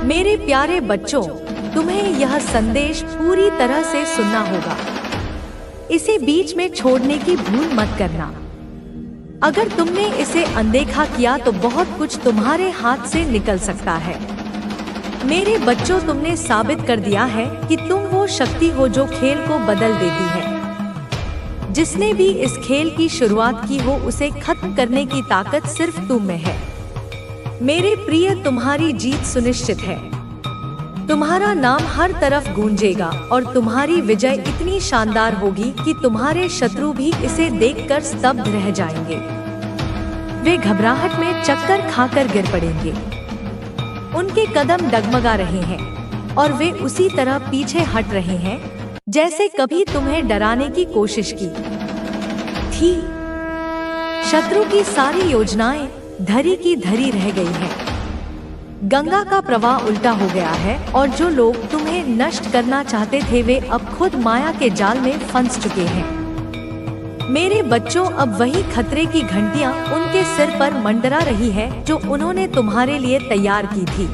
मेरे प्यारे बच्चों, तुम्हें यह संदेश पूरी तरह से सुनना होगा। इसे बीच में छोड़ने की भूल मत करना। अगर तुमने इसे अनदेखा किया तो बहुत कुछ तुम्हारे हाथ से निकल सकता है। मेरे बच्चों, तुमने साबित कर दिया है कि तुम वो शक्ति हो जो खेल को बदल देती है। जिसने भी इस खेल की शुरुआत की हो, उसे खत्म करने की ताकत सिर्फ तुम में है। मेरे प्रिय, तुम्हारी जीत सुनिश्चित है। तुम्हारा नाम हर तरफ गूंजेगा और तुम्हारी विजय इतनी शानदार होगी कि तुम्हारे शत्रु भी इसे देखकर स्तब्ध रह जाएंगे। वे घबराहट में चक्कर खाकर गिर पड़ेंगे। उनके कदम डगमगा रहे हैं और वे उसी तरह पीछे हट रहे हैं जैसे कभी तुम्हें डराने की कोशिश की थी। शत्रु की सारी योजनाएं धरी की धरी रह गई हैं। गंगा का प्रवाह उल्टा हो गया है और जो लोग तुम्हें नष्ट करना चाहते थे, वे अब खुद माया के जाल में फंस चुके हैं। मेरे बच्चों, अब वही खतरे की घंटियां उनके सिर पर मंडरा रही है जो उन्होंने तुम्हारे लिए तैयार की थी।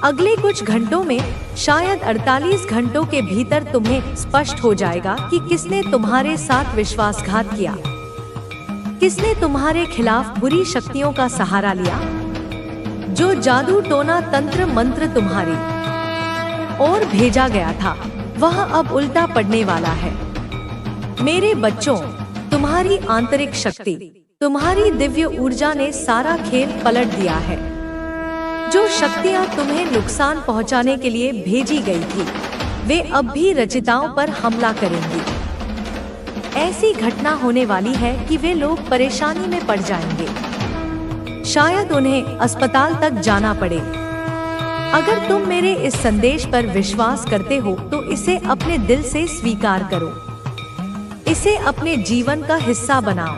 अगले कुछ घंटों में, शायद 48 घंटों के भीतर तुम्हें स्पष्ट हो जाएगा कि किसने तुम्हारे साथ विश्वासघात किया, किसने तुम्हारे खिलाफ बुरी शक्तियों का सहारा लिया। जो जादू टोना तंत्र मंत्र तुम्हारी ओर भेजा गया था, वह अब उल्टा पड़ने वाला है। मेरे बच्चों, तुम्हारी आंतरिक शक्ति, तुम्हारी दिव्य ऊर्जा ने सारा खेल पलट दिया है। जो शक्तियां तुम्हें नुकसान पहुंचाने के लिए भेजी गई थी, वे अब भी रचिताओं पर हमला करेंगी। ऐसी घटना होने वाली है कि वे लोग परेशानी में पड़ जाएंगे। शायद उन्हें अस्पताल तक जाना पड़े। अगर तुम मेरे इस संदेश पर विश्वास करते हो तो इसे अपने दिल से स्वीकार करो। इसे अपने जीवन का हिस्सा बनाओ।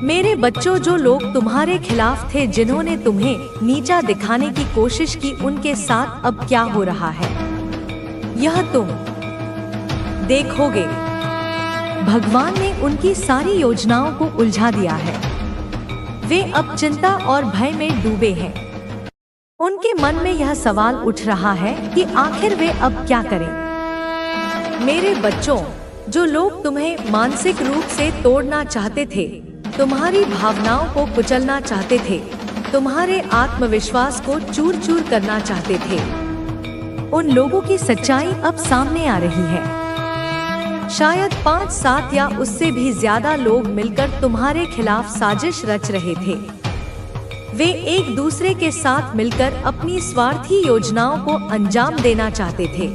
मेरे बच्चों, जो लोग तुम्हारे खिलाफ थे, जिन्होंने तुम्हें नीचा दिखाने की कोशिश की, उनके साथ अब क्या हो रहा है, यह तुम देखोगे। भगवान ने उनकी सारी योजनाओं को उलझा दिया है। वे अब चिंता और भय में डूबे हैं। उनके मन में यह सवाल उठ रहा है कि आखिर वे अब क्या करें। मेरे बच्चों, जो लोग तुम्हें मानसिक रूप से तोड़ना चाहते थे, तुम्हारी भावनाओं को कुचलना चाहते थे, तुम्हारे आत्मविश्वास को चूर चूर करना चाहते थे, उन लोगों की सच्चाई अब सामने आ रही है। शायद 5-7 या उससे भी ज्यादा लोग मिलकर तुम्हारे खिलाफ साजिश रच रहे थे। वे एक दूसरे के साथ मिलकर अपनी स्वार्थी योजनाओं को अंजाम देना चाहते थे।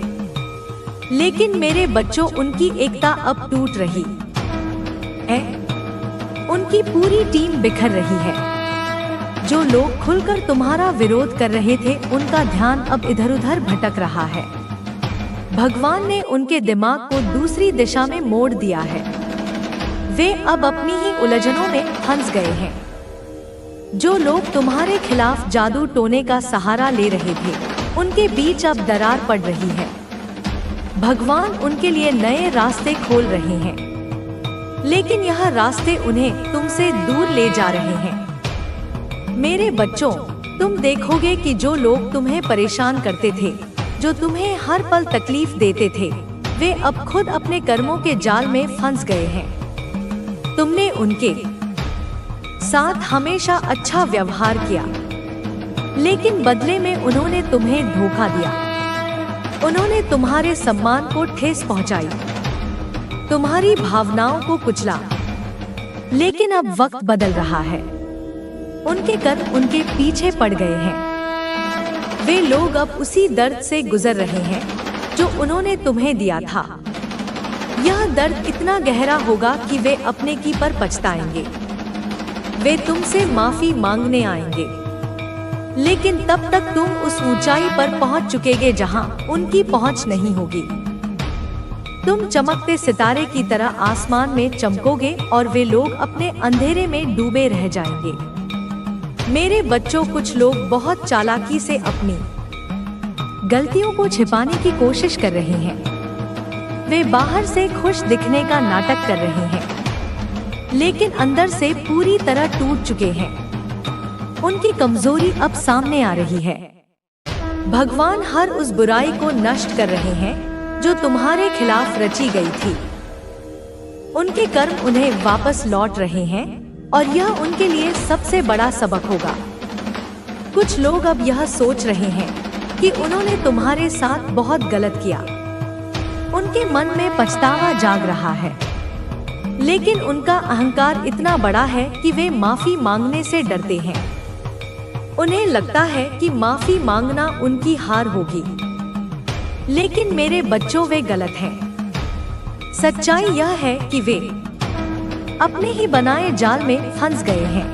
लेकिन मेरे बच्चों, उनकी एकता अब टूट रही है। उनकी पूरी टीम बिखर रही है। जो लोग खुलकर तुम्हारा विरोध कर रहे थे, उनका ध्यान अब इधर उधर भटक रहा है। भगवान ने उनके दिमाग को दूसरी दिशा में मोड़ दिया है। वे अब अपनी ही उलझनों में फंस गए हैं। जो लोग तुम्हारे खिलाफ जादू टोने का सहारा ले रहे थे, उनके बीच अब दरार पड़ रही है। भगवान उनके लिए नए रास्ते खोल रहे हैं, लेकिन यह रास्ते उन्हें तुमसे दूर ले जा रहे हैं। मेरे बच्चों, तुम देखोगे कि जो लोग तुम्हें परेशान करते थे, जो तुम्हें हर पल तकलीफ देते थे, वे अब खुद अपने कर्मों के जाल में फंस गए हैं। तुमने उनके साथ हमेशा अच्छा व्यवहार किया, लेकिन बदले में उन्होंने तुम्हें धोखा दिया। उन्होंने तुम्हारे सम्मान को ठेस पहुंचाई, तुम्हारी भावनाओं को कुचला। लेकिन अब वक्त बदल रहा है। उनके कर्म उनके पीछे पड़ गए हैं। वे लोग अब उसी दर्द से गुजर रहे हैं जो उन्होंने तुम्हें दिया था। यह दर्द इतना गहरा होगा कि वे अपने की पर पछताएंगे। वे तुमसे माफी मांगने आएंगे, लेकिन तब तक तुम उस ऊंचाई पर पहुंच चुकेगे जहां उनकी पहुंच नहीं होगी। तुम चमकते सितारे की तरह आसमान में चमकोगे और वे लोग अपने अंधेरे में डूबे रह जाएंगे। मेरे बच्चों, कुछ लोग बहुत चालाकी से अपनी गलतियों को छिपाने की कोशिश कर रहे हैं। वे बाहर से खुश दिखने का नाटक कर रहे हैं, लेकिन अंदर से पूरी तरह टूट चुके हैं। उनकी कमजोरी अब सामने आ रही है। भगवान हर उस बुराई को नष्ट कर रहे हैं जो तुम्हारे खिलाफ रची गई थी। उनके कर्म उन्हें वापस लौट रहे हैं और यह उनके लिए सबसे बड़ा सबक होगा। कुछ लोग अब यह सोच रहे हैं कि उन्होंने तुम्हारे साथ बहुत गलत किया। उनके मन में पछतावा जाग रहा है, लेकिन उनका अहंकार इतना बड़ा है कि वे माफी मांगने से डरते हैं। उन्हें लगता है कि माफी मांगना उनकी हार होगी, लेकिन मेरे बच्चों, वे गलत हैं। सच्चाई यह है कि वे अपने ही बनाए जाल में फंस गए हैं।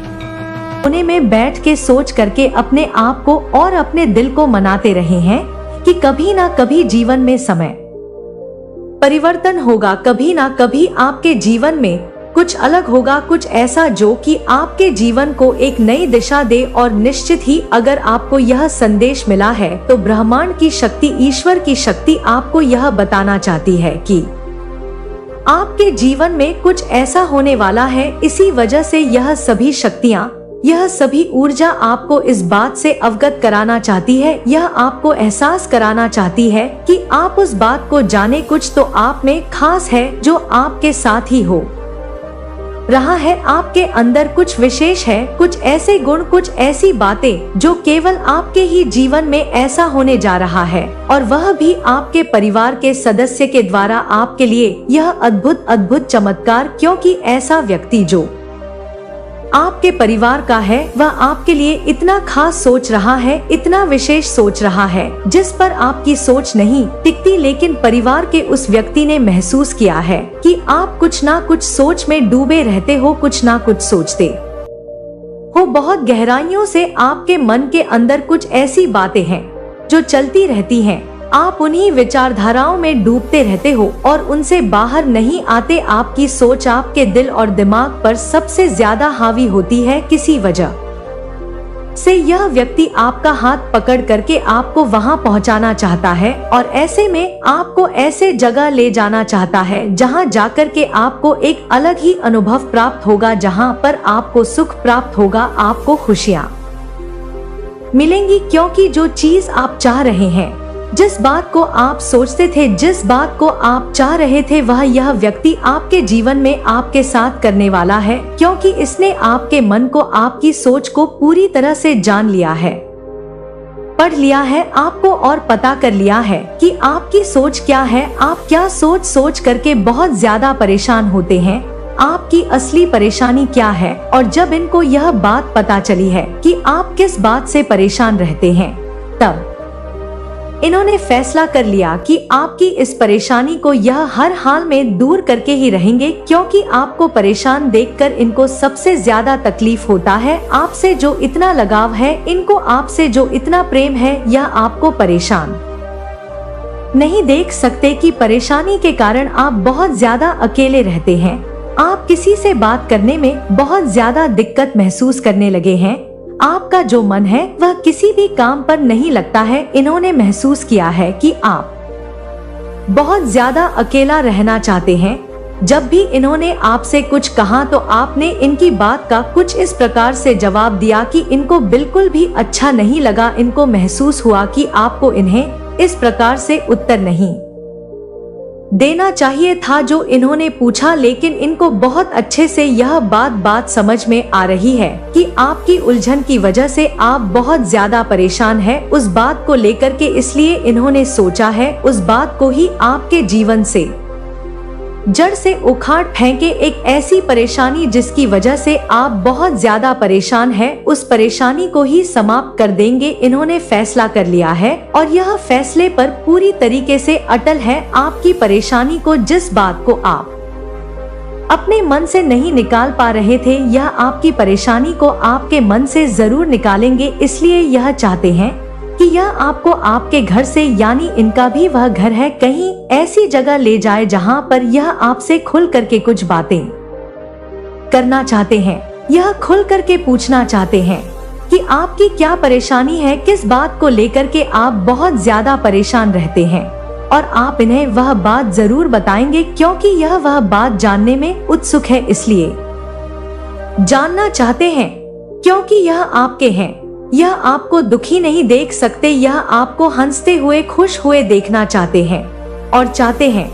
कोने में बैठ के सोच करके अपने आप को और अपने दिल को मनाते रहे हैं कि कभी ना कभी जीवन में समय परिवर्तन होगा, कभी ना कभी आपके जीवन में कुछ अलग होगा, कुछ ऐसा जो कि आपके जीवन को एक नई दिशा दे। और निश्चित ही अगर आपको यह संदेश मिला है तो ब्रह्मांड की शक्ति, ईश्वर की शक्ति आपको यह बताना चाहती है कि आपके जीवन में कुछ ऐसा होने वाला है। इसी वजह से यह सभी शक्तियाँ, यह सभी ऊर्जा आपको इस बात से अवगत कराना चाहती है, यह आपको एहसास कराना चाहती है कि आप उस बात को जाने। कुछ तो आप में खास है जो आपके साथ ही हो रहा है, आपके अंदर कुछ विशेष है, कुछ ऐसे गुण, कुछ ऐसी बातें जो केवल आपके ही जीवन में ऐसा होने जा रहा है, और वह भी आपके परिवार के सदस्य के द्वारा आपके लिए यह अद्भुत अद्भुत चमत्कार। क्योंकि ऐसा व्यक्ति जो आपके परिवार का है वह आपके लिए इतना खास सोच रहा है, इतना विशेष सोच रहा है जिस पर आपकी सोच नहीं टिकती। लेकिन परिवार के उस व्यक्ति ने महसूस किया है कि आप कुछ ना कुछ सोच में डूबे रहते हो, कुछ ना कुछ सोचते हो। बहुत गहराइयों से आपके मन के अंदर कुछ ऐसी बातें हैं जो चलती रहती हैं। आप उन्हीं विचारधाराओं में डूबते रहते हो और उनसे बाहर नहीं आते। आपकी सोच आपके दिल और दिमाग पर सबसे ज्यादा हावी होती है। किसी वजह से यह व्यक्ति आपका हाथ पकड़ करके आपको वहां पहुंचाना चाहता है, और ऐसे में आपको ऐसे जगह ले जाना चाहता है जहां जाकर के आपको एक अलग ही अनुभव प्राप्त होगा, जहां पर आपको सुख प्राप्त होगा, आपको खुशियां मिलेंगी। क्योंकि जो चीज आप चाह रहे हैं, जिस बात को आप सोचते थे, जिस बात को आप चाह रहे थे, वह यह व्यक्ति आपके जीवन में आपके साथ करने वाला है। क्योंकि इसने आपके मन को, आपकी सोच को पूरी तरह से जान लिया है, पढ़ लिया है आपको, और पता कर लिया है कि आपकी सोच क्या है। आप क्या सोच सोच करके बहुत ज्यादा परेशान होते हैं, आपकी असली परेशानी क्या है। और जब इनको यह बात पता चली है कि आप किस बात से परेशान रहते हैं, तब इन्होंने फैसला कर लिया कि आपकी इस परेशानी को यह हर हाल में दूर करके ही रहेंगे। क्योंकि आपको परेशान देखकर इनको सबसे ज्यादा तकलीफ होता है। आपसे जो इतना लगाव है, इनको आपसे जो इतना प्रेम है, यह आपको परेशान नहीं देख सकते कि परेशानी के कारण आप बहुत ज्यादा अकेले रहते हैं। आप किसी से बात करने में बहुत ज्यादा दिक्कत महसूस करने लगे हैं। आपका जो मन है वह किसी भी काम पर नहीं लगता है। इन्होंने महसूस किया है कि आप बहुत ज्यादा अकेला रहना चाहते हैं। जब भी इन्होंने आपसे कुछ कहा तो आपने इनकी बात का कुछ इस प्रकार से जवाब दिया कि इनको बिल्कुल भी अच्छा नहीं लगा। इनको महसूस हुआ कि आपको इन्हें इस प्रकार से उत्तर नहीं देना चाहिए था जो इन्होंने पूछा। लेकिन इनको बहुत अच्छे से यह बात समझ में आ रही है कि आपकी उलझन की वजह से आप बहुत ज्यादा परेशान हैं उस बात को लेकर के। इसलिए इन्होंने सोचा है उस बात को ही आपके जीवन से जड़ से उखाड़ फेंके। एक ऐसी परेशानी जिसकी वजह से आप बहुत ज्यादा परेशान हैं, उस परेशानी को ही समाप्त कर देंगे। इन्होंने फैसला कर लिया है और यह फैसले पर पूरी तरीके से अटल है। आपकी परेशानी को, जिस बात को आप अपने मन से नहीं निकाल पा रहे थे, यह आपकी परेशानी को आपके मन से जरूर निकालेंगे। इसलिए यह चाहते हैं कि यह आपको आपके घर से, यानी इनका भी वह घर है, कहीं ऐसी जगह ले जाए जहां पर यह आपसे खुल करके कुछ बातें करना चाहते हैं। यह खुल करके पूछना चाहते हैं कि आपकी क्या परेशानी है, किस बात को लेकर के आप बहुत ज्यादा परेशान रहते हैं। और आप इन्हें वह बात जरूर बताएंगे क्योंकि यह वह बात जानने में उत्सुक है। इसलिए जानना चाहते हैं क्योंकि यह आपके हैं। यह आपको दुखी नहीं देख सकते, यह आपको हंसते हुए खुश हुए देखना चाहते हैं और चाहते हैं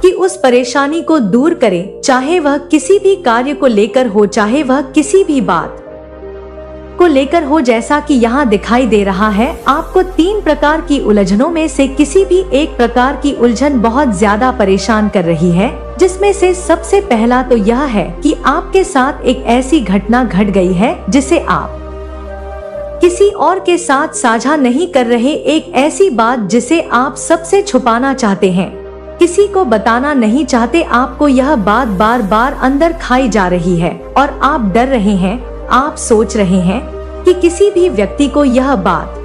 कि उस परेशानी को दूर करें, चाहे वह किसी भी कार्य को लेकर हो, चाहे वह किसी भी बात को लेकर हो। जैसा कि यहाँ दिखाई दे रहा है, आपको 3 प्रकार की उलझनों में से किसी भी एक प्रकार की उलझन बहुत ज्यादा परेशान कर रही है, जिसमें से सबसे पहला तो यह है कि आपके साथ एक ऐसी घटना घट गई है जिसे आप किसी और के साथ साझा नहीं कर रहे, एक ऐसी बात जिसे आप सबसे छुपाना चाहते हैं, किसी को बताना नहीं चाहते। आपको यह बात बार बार अंदर खाई जा रही है और आप डर रहे हैं, आप सोच रहे हैं कि किसी भी व्यक्ति को यह बात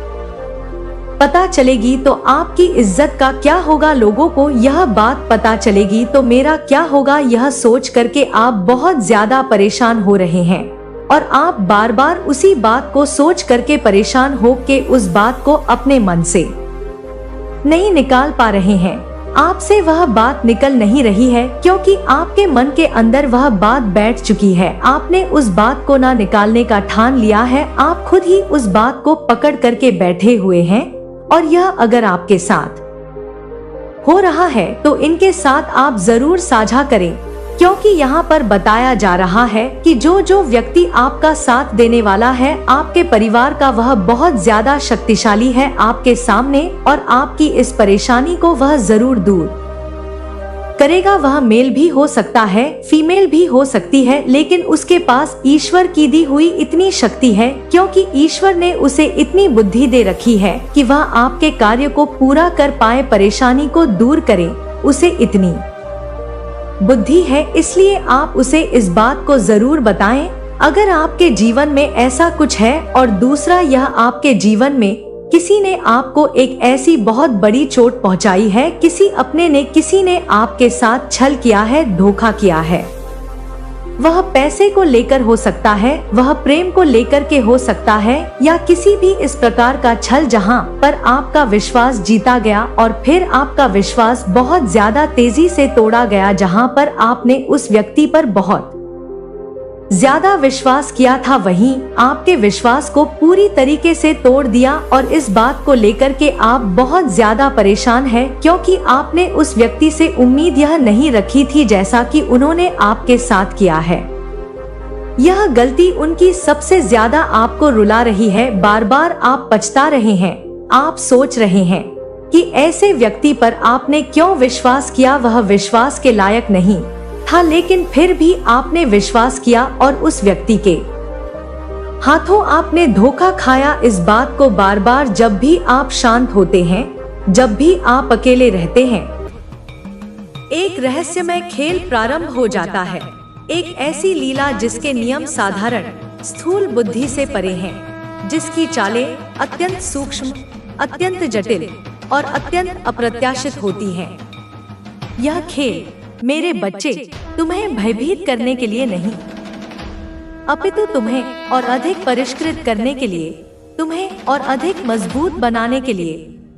पता चलेगी तो आपकी इज्जत का क्या होगा, लोगों को यह बात पता चलेगी तो मेरा क्या होगा, यह सोच करके आप बहुत ज्यादा परेशान हो रहे हैं और आप बार बार उसी बात को सोच करके परेशान हो के उस बात को अपने मन से नहीं निकाल पा रहे हैं। आपसे वह बात निकल नहीं रही है क्योंकि आपके मन के अंदर वह बात बैठ चुकी है। आपने उस बात को ना निकालने का ठान लिया है, आप खुद ही उस बात को पकड़ करके बैठे हुए हैं और यह अगर आपके साथ हो रहा है तो इनके साथ आप जरूर साझा करें, क्योंकि यहाँ पर बताया जा रहा है कि जो व्यक्ति आपका साथ देने वाला है आपके परिवार का, वह बहुत ज्यादा शक्तिशाली है आपके सामने और आपकी इस परेशानी को वह जरूर दूर करेगा। वह मेल भी हो सकता है, फीमेल भी हो सकती है, लेकिन उसके पास ईश्वर की दी हुई इतनी शक्ति है, क्योंकि ईश्वर ने उसे इतनी बुद्धि दे रखी है कि वह आपके कार्य को पूरा कर पाए, परेशानी को दूर करे। उसे इतनी बुद्धि है, इसलिए आप उसे इस बात को जरूर बताएं अगर आपके जीवन में ऐसा कुछ है। और दूसरा, यह आपके जीवन में किसी ने आपको एक ऐसी बहुत बड़ी चोट पहुंचाई है, किसी ने आपके साथ छल किया है, धोखा किया है। वह पैसे को लेकर हो सकता है, वह प्रेम को लेकर के हो सकता है, या किसी भी इस प्रकार का छल जहां पर आपका विश्वास जीता गया और फिर आपका विश्वास बहुत ज्यादा तेजी से तोड़ा गया, जहां पर आपने उस व्यक्ति पर बहुत ज्यादा विश्वास किया था, वहीं आपके विश्वास को पूरी तरीके से तोड़ दिया। और इस बात को लेकर के आप बहुत ज्यादा परेशान हैं, क्योंकि आपने उस व्यक्ति से उम्मीद यह नहीं रखी थी जैसा कि उन्होंने आपके साथ किया है। यह गलती उनकी सबसे ज्यादा आपको रुला रही है, बार बार आप पछता रहे हैं, आप सोच रहे हैं कि ऐसे व्यक्ति पर आपने क्यों विश्वास किया, वह विश्वास के लायक नहीं था, लेकिन फिर भी आपने विश्वास किया और उस व्यक्ति के हाथों आपने धोखा खाया। इस बात को बार बार जब भी आप शांत होते हैं, जब भी आप अकेले रहते हैं, एक रहस्यमय खेल प्रारंभ हो जाता है, एक ऐसी लीला जिसके नियम साधारण स्थूल बुद्धि से परे हैं, जिसकी चालें अत्यंत सूक्ष्म, अत्यंत जटिल और अत्यंत अप्रत्याशित होती हैं। यह खेल मेरे बच्चे तुम्हें भयभीत करने के लिए नहीं, अपितु तुम्हें और अधिक परिष्कृत करने के लिए, तुम्हें और अधिक मजबूत बनाने के लिए,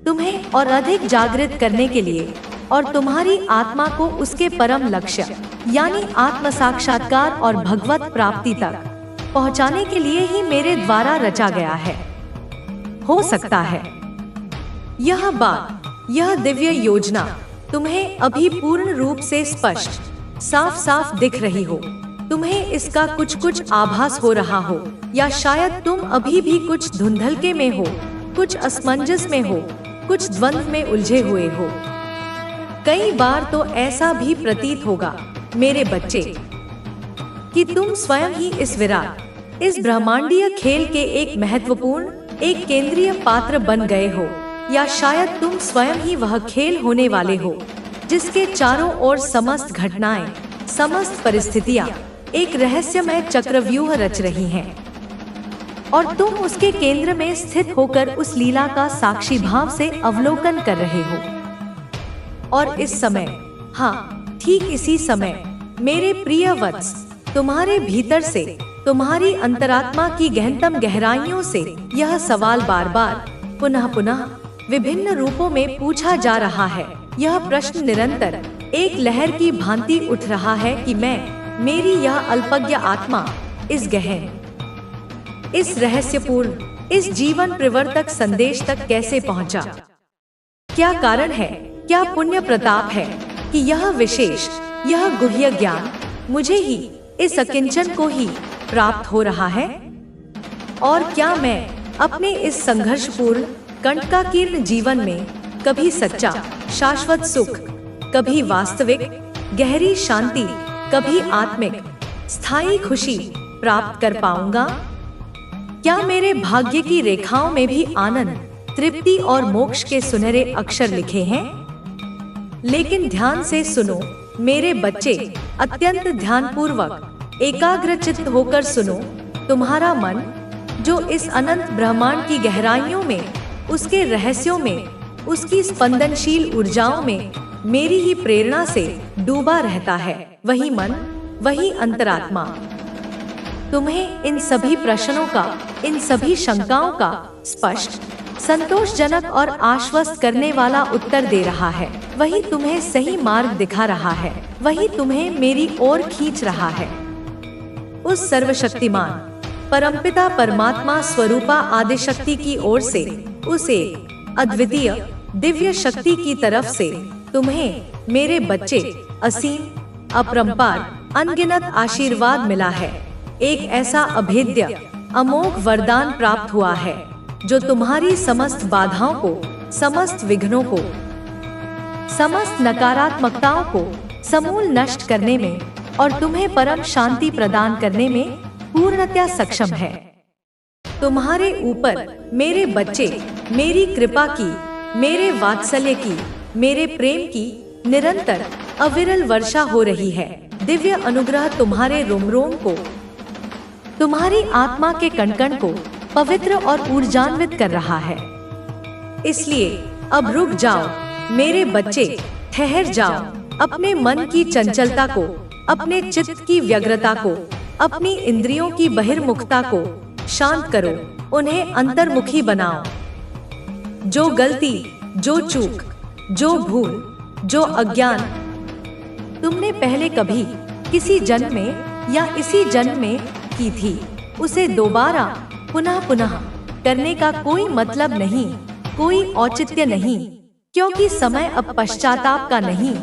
तुम्हें और अधिक जागृत करने के लिए और तुम्हारी आत्मा को उसके परम लक्ष्य यानी आत्म साक्षात्कार और भगवत प्राप्ति तक पहुंचाने के लिए ही मेरे द्वारा रचा गया है। हो सकता है यह बात, यह दिव्य योजना तुम्हें अभी पूर्ण रूप से स्पष्ट साफ साफ दिख रही हो, तुम्हें इसका कुछ आभास हो रहा हो, या शायद तुम अभी भी कुछ धुंधलके में हो, कुछ असमंजस में हो, कुछ द्वंद्व में उलझे हुए हो। कई बार तो ऐसा भी प्रतीत होगा मेरे बच्चे कि तुम स्वयं ही इस विराट, इस ब्रह्मांडीय खेल के एक महत्वपूर्ण, एक केंद्रीय पात्र बन गए हो, या शायद तुम स्वयं ही वह खेल होने वाले हो जिसके चारों ओर समस्त घटनाएं, समस्त परिस्थितियां एक रहस्यमय चक्रव्यूह रच रही हैं और तुम उसके केंद्र में स्थित होकर उस लीला का साक्षी भाव से अवलोकन कर रहे हो। और इस समय, हाँ ठीक इसी समय मेरे प्रिय वत्स, तुम्हारे भीतर से, तुम्हारी अंतरात्मा की गहनतम गहराइयों से यह सवाल बार बार पुनः पुनः विभिन्न रूपों में पूछा जा रहा है। यह प्रश्न निरंतर एक लहर की भांति उठ रहा है कि मैं, मेरी यह अल्पज्ञ आत्मा इस गहन, इस रहस्यपूर्ण इस जीवन परिवर्तक संदेश तक कैसे पहुंचा? क्या कारण है, क्या पुण्य प्रताप है कि यह विशेष, यह गुह्य ज्ञान मुझे ही, इस अकिंचन को ही प्राप्त हो रहा है? और क्या मैं अपने इस संघर्षपूर्ण कंटकाकीर्ण जीवन में कभी सच्चा शाश्वत सुख, कभी वास्तविक गहरी शांति, कभी आत्मिक स्थायी खुशी प्राप्त कर पाऊंगा? क्या मेरे भाग्य की रेखाओं में भी आनंद, तृप्ति और मोक्ष के सुनहरे अक्षर लिखे हैं? लेकिन ध्यान से सुनो मेरे बच्चे, अत्यंत ध्यानपूर्वक एकाग्रचित्त होकर सुनो। तुम्हारा मन जो इस अनंत ब्रह्मांड की गहराइयों में, उसके रहस्यों में, उसकी स्पंदनशील ऊर्जाओं में मेरी ही प्रेरणा से डूबा रहता है, वही मन, वही अंतरात्मा तुम्हें इन सभी प्रश्नों का, इन सभी शंकाओं का स्पष्ट, संतोषजनक और आश्वस्त करने वाला उत्तर दे रहा है। वही तुम्हें सही मार्ग दिखा रहा है, वही तुम्हें मेरी ओर खींच रहा है। उस सर्वशक्तिमान परमपिता परमात्मा स्वरूपा आदिशक्ति की ओर से, उस एक अद्वितीय दिव्य शक्ति की तरफ से तुम्हें मेरे बच्चे असीम, अपरंपार, अनगिनत आशीर्वाद मिला है। एक ऐसा अभेद्य अमोघ वरदान प्राप्त हुआ है जो तुम्हारी समस्त बाधाओं को, समस्त विघ्नों को, समस्त नकारात्मकताओं को समूल नष्ट करने में और तुम्हें परम शांति प्रदान करने में पूर्णतया सक्षम है। तुम्हारे ऊपर मेरे बच्चे मेरी कृपा की, मेरे वात्सल्य की, मेरे प्रेम की निरंतर अविरल वर्षा हो रही है। दिव्य अनुग्रह तुम्हारे रोम रोम को, तुम्हारी आत्मा के कण-कण को पवित्र और ऊर्जान्वित कर रहा है। इसलिए अब रुक जाओ मेरे बच्चे, ठहर जाओ। अपने मन की चंचलता को, अपने चित्त की व्यग्रता को, अपनी इंद्रियों की बहिर्मुखता को शांत करो, उन्हें अंतर्मुखी बनाओ। जो गलती, जो चूक, जो भूल, जो अज्ञान तुमने पहले कभी किसी जन्म में या इसी जन्म में की थी, उसे दोबारा पुनः पुनः करने का कोई मतलब नहीं, कोई औचित्य नहीं, क्योंकि समय अब पश्चाताप का नहीं,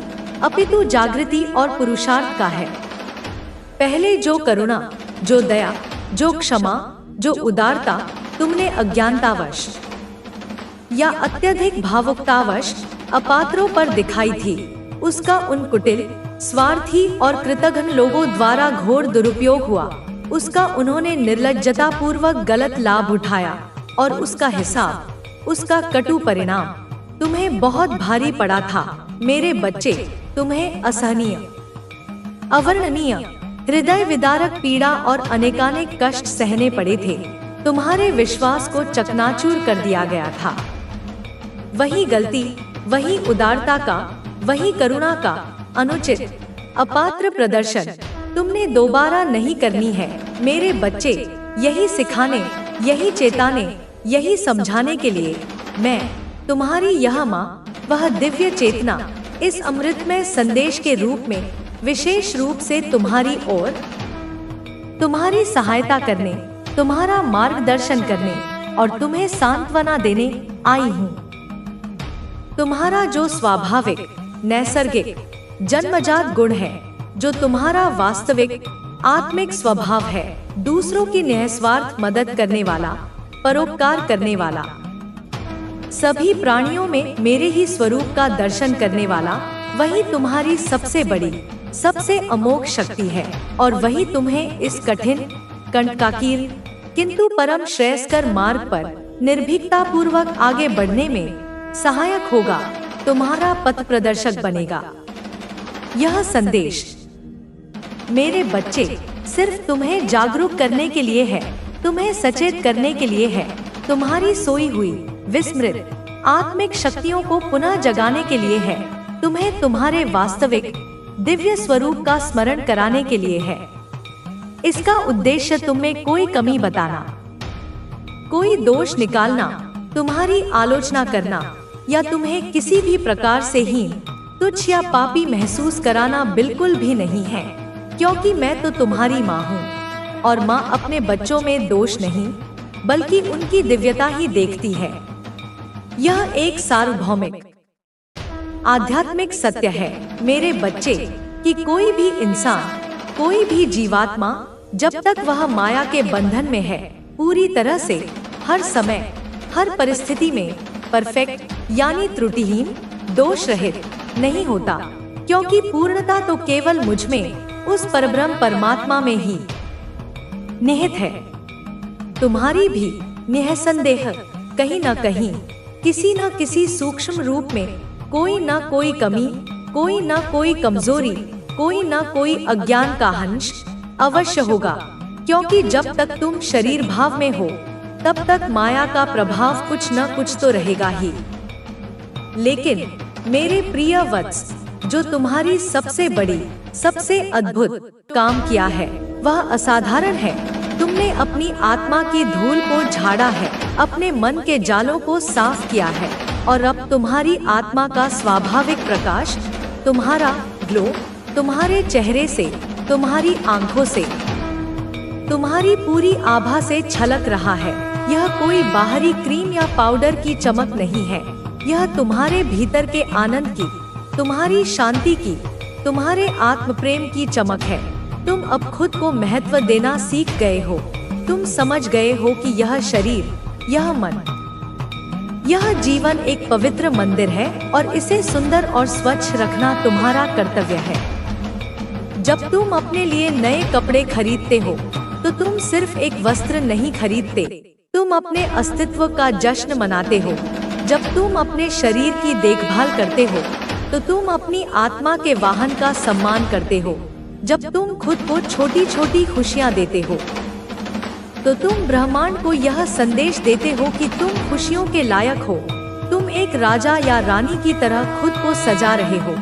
अपितु जागृति और पुरुषार्थ का है। पहले जो करुणा, जो दया, जो क्षमा, जो उदारता तुमने अज्ञानतावश या अत्यधिक भावुकतावश अपात्रों पर दिखाई थी, उसका उन कुटिल, स्वार्थी और कृतघ्न लोगों द्वारा घोर दुरुपयोग हुआ। उसका उन्होंने निर्लज्जता पूर्वक गलत लाभ उठाया और उसका हिसाब, उसका कटु परिणाम तुम्हें बहुत भारी पड़ा था। मेरे बच्चे, तुम्हें असहनीय, अवर्णनीय, हृदय विदारक पीड़ा और अनेकानेक कष्ट सहने पड़े थे। तुम्हारे विश्वास को चकनाचूर कर दिया गया था। वही गलती, वही उदारता का, वही करुणा का अनुचित, अपात्र प्रदर्शन तुमने दोबारा नहीं करनी है। मेरे बच्चे, यही सिखाने, यही चेताने, यही समझाने के लिए मैं तुम्हारी यह माँ, वह दिव्य चेतना, इस अमृतमय संदेश के रूप में विशेष रूप से तुम्हारी ओर, तुम्हारी सहायता करने, तुम्हारा मार्गदर्शन करने और तुम्हें सांत्वना देने आई हूँ। तुम्हारा जो स्वाभाविक, नैसर्गिक, जन्मजात गुण है, जो तुम्हारा वास्तविक आत्मिक स्वभाव है, दूसरों की निस्वार्थ मदद करने वाला, परोपकार करने वाला, सभी प्राणियों में मेरे ही स्वरूप का दर्शन करने वाला, वही तुम्हारी सबसे बड़ी, सबसे अमोघ शक्ति है और वही तुम्हें इस कठिन, कंटकाकीर्ण किंतु परम श्रेयस्कर मार्ग पर निर्भीकता पूर्वक आगे बढ़ने में सहायक होगा, तुम्हारा पथ प्रदर्शक बनेगा। यह संदेश मेरे बच्चे सिर्फ तुम्हें जागरूक करने के लिए है, तुम्हें सचेत करने के लिए है, तुम्हारी सोई हुई विस्मृत आत्मिक शक्तियों को पुनः जगाने के लिए है, तुम्हें तुम्हारे वास्तविक दिव्य स्वरूप का स्मरण कराने के लिए है। इसका उद्देश्य तुम्हें कोई कमी बताना, कोई दोष निकालना, तुम्हारी आलोचना करना या तुम्हें किसी भी प्रकार से हीन, तुच्छ या पापी महसूस कराना बिल्कुल भी नहीं है, क्योंकि मैं तो तुम्हारी माँ हूँ और माँ अपने बच्चों में दोष नहीं, बल्कि उनकी दिव्यता ही देखती है। यह एक सार्वभौमिक आध्यात्मिक सत्य है मेरे बच्चे, कि कोई भी इंसान, कोई भी जीवात्मा जब तक वह माया के बंधन में है, पूरी तरह से हर समय हर परिस्थिति में परफेक्ट यानी त्रुटिहीन, दोष रहित नहीं होता, क्योंकि पूर्णता तो केवल मुझ में, उस परब्रह्म परमात्मा में ही निहित है। तुम्हारी भी निःसंदेह कहीं न कहीं, किसी न किसी सूक्ष्म रूप में कोई न कोई कमी, कोई न कोई कमजोरी, कोई न कोई अज्ञान का अंश अवश्य होगा, क्योंकि जब तक तुम शरीर भाव में हो तब तक माया का प्रभाव कुछ न कुछ तो रहेगा ही। लेकिन मेरे प्रिय वत्स, जो तुम्हारी सबसे बड़ी, सबसे अद्भुत काम किया है वह असाधारण है। तुमने अपनी आत्मा की धूल को झाड़ा है, अपने मन के जालों को साफ किया है, और अब तुम्हारी आत्मा का स्वाभाविक प्रकाश, तुम्हारा ग्लो, तुम्हारे चेहरे से, तुम्हारी आंखों से, तुम्हारी पूरी आभा से छलक रहा है। यह कोई बाहरी क्रीम या पाउडर की चमक नहीं है, यह तुम्हारे भीतर के आनंद की, तुम्हारी शांति की, तुम्हारे आत्म प्रेम की चमक है। तुम अब खुद को महत्व देना सीख गए हो। तुम समझ गए हो कि यह शरीर, यह मन, यह जीवन एक पवित्र मंदिर है और इसे सुंदर और स्वच्छ रखना तुम्हारा कर्तव्य है। जब तुम अपने लिए नए कपड़े खरीदते हो तो तुम सिर्फ एक वस्त्र नहीं खरीदते, तुम अपने अस्तित्व का जश्न मनाते हो। जब तुम अपने शरीर की देखभाल करते हो तो तुम अपनी आत्मा के वाहन का सम्मान करते हो। जब तुम खुद को छोटी छोटी खुशियाँ देते हो तो तुम ब्रह्मांड को यह संदेश देते हो कि तुम खुशियों के लायक हो। तुम एक राजा या रानी की तरह खुद को सजा रहे हो,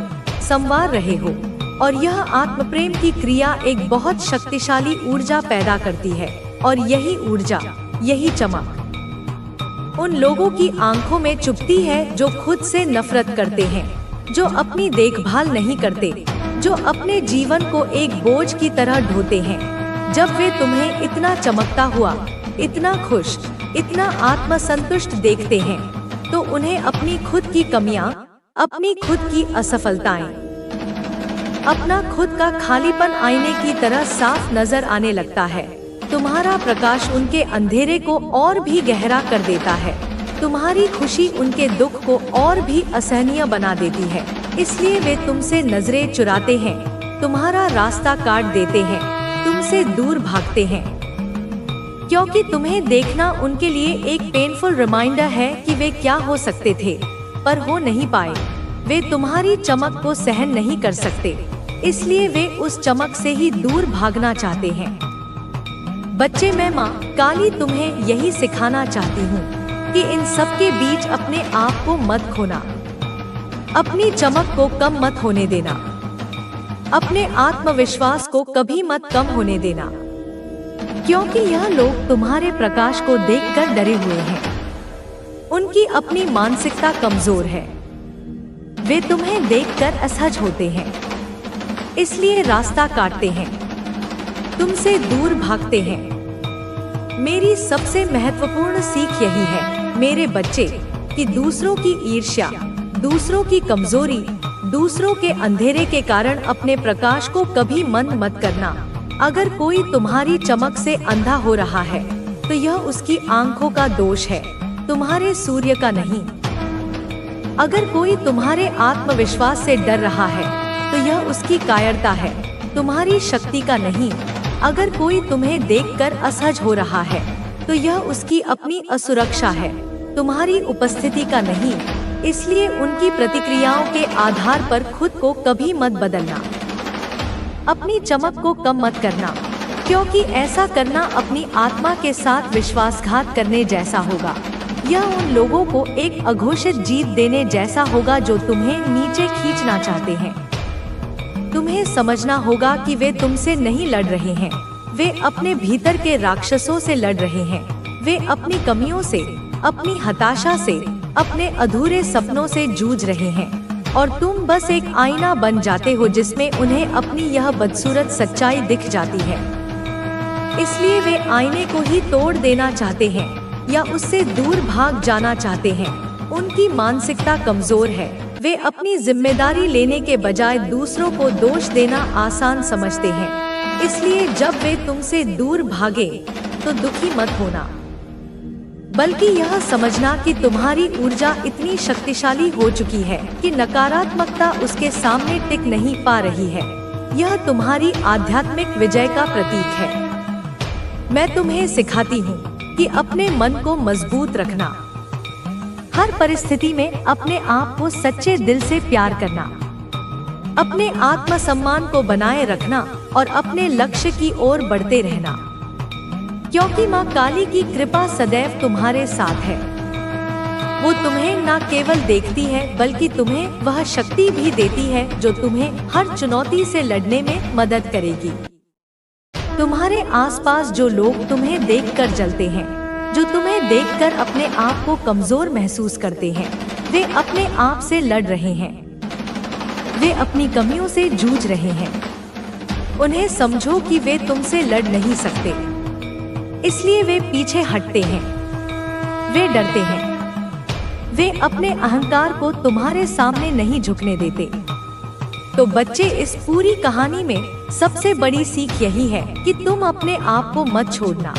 संवार रहे हो, और यह आत्म प्रेम की क्रिया एक बहुत शक्तिशाली ऊर्जा पैदा करती है। और यही ऊर्जा, यही चमक उन लोगों की आंखों में चुभती है जो खुद से नफरत करते हैं, जो अपनी देखभाल नहीं करते, जो अपने जीवन को एक बोझ की तरह ढोते हैं। जब वे तुम्हें इतना चमकता हुआ, इतना खुश, इतना आत्मसंतुष्ट देखते हैं तो उन्हें अपनी खुद की कमियां, अपनी खुद की असफलताएं, अपना खुद का खालीपन आईने की तरह साफ नजर आने लगता है। तुम्हारा प्रकाश उनके अंधेरे को और भी गहरा कर देता है। तुम्हारी खुशी उनके दुख को और भी असहनीय बना देती है। इसलिए वे तुमसे नजरें चुराते हैं, तुम्हारा रास्ता काट देते हैं, तुमसे दूर भागते हैं, क्योंकि तुम्हें देखना उनके लिए एक पेनफुल रिमाइंडर है कि वे क्या हो सकते थे पर हो नहीं पाए। वे तुम्हारी चमक को सहन नहीं कर सकते, इसलिए वे उस चमक से ही दूर भागना चाहते हैं। बच्चे, मैं माँ काली तुम्हें यही सिखाना चाहती हूँ कि इन सब के बीच अपने आप को मत खोना, अपनी चमक को कम मत होने देना, अपने आत्मविश्वास को कभी मत कम होने देना, क्योंकि यह लोग तुम्हारे प्रकाश को देखकर डरे हुए हैं। उनकी अपनी मानसिकता कमजोर है, वे तुम्हें देखकर असहज होते हैं, इसलिए रास्ता काटते हैं, तुमसे दूर भागते हैं। मेरी सबसे महत्वपूर्ण सीख यही है मेरे बच्चे, कि दूसरों की ईर्ष्या, दूसरों की कमजोरी, दूसरों के अंधेरे के कारण अपने प्रकाश को कभी मंद मत करना। अगर कोई तुम्हारी चमक से अंधा हो रहा है तो यह उसकी आंखों का दोष है, तुम्हारे सूर्य का नहीं। अगर कोई तुम्हारे आत्मविश्वास से डर रहा है तो यह उसकी कायरता है, तुम्हारी शक्ति का नहीं। अगर कोई तुम्हें देखकर असहज हो रहा है तो यह उसकी अपनी असुरक्षा है, तुम्हारी उपस्थिति का नहीं। इसलिए उनकी प्रतिक्रियाओं के आधार पर खुद को कभी मत बदलना, अपनी चमक को कम मत करना, क्योंकि ऐसा करना अपनी आत्मा के साथ विश्वासघात करने जैसा होगा। यह उन लोगों को एक अघोषित जीत देने जैसा होगा जो तुम्हें नीचे खींचना चाहते हैं। तुम्हें समझना होगा कि वे तुमसे नहीं लड़ रहे हैं, वे अपने भीतर के राक्षसों से लड़ रहे हैं। वे अपनी कमियों से, अपनी हताशा से, अपने अधूरे सपनों से जूझ रहे हैं, और तुम बस एक आईना बन जाते हो जिसमें उन्हें अपनी यह बदसूरत सच्चाई दिख जाती है। इसलिए वे आईने को ही तोड़ देना चाहते हैं या उससे दूर भाग जाना चाहते हैं। उनकी मानसिकता कमजोर है। वे अपनी जिम्मेदारी लेने के बजाय दूसरों को दोष देना आसान समझते हैं। इसलिए जब वे तुमसे दूर भागे तो दुखी मत होना, बल्कि यह समझना कि तुम्हारी ऊर्जा इतनी शक्तिशाली हो चुकी है कि नकारात्मकता उसके सामने टिक नहीं पा रही है। यह तुम्हारी आध्यात्मिक विजय का प्रतीक है। मैं तुम्हें सिखाती हूँ कि अपने मन को मजबूत रखना, हर परिस्थिति में अपने आप को सच्चे दिल से प्यार करना, अपने आत्मसम्मान को बनाए रखना और अपने लक्ष्य की ओर बढ़ते रहना, क्योंकि माँ काली की कृपा सदैव तुम्हारे साथ है। वो तुम्हें न केवल देखती है बल्कि तुम्हें वह शक्ति भी देती है जो तुम्हें हर चुनौती से लड़ने में मदद करेगी। तुम्हारे आसपास जो लोग तुम्हें देखकर जलते हैं, जो तुम्हें देखकर अपने आप को कमजोर महसूस करते हैं, वे अपने आप से लड़ रहे हैं। वे अपनी कमियों से जूझ रहे हैं। उन्हें समझो कि वे तुमसे लड़ नहीं सकते, इसलिए वे पीछे हटते हैं। वे डरते हैं। वे अपने अहंकार को तुम्हारे सामने नहीं झुकने देते। तो बच्चे, इस पूरी कहानी में सबसे बड़ी सीख यही है कि तुम अपने आप को मत छोड़ना।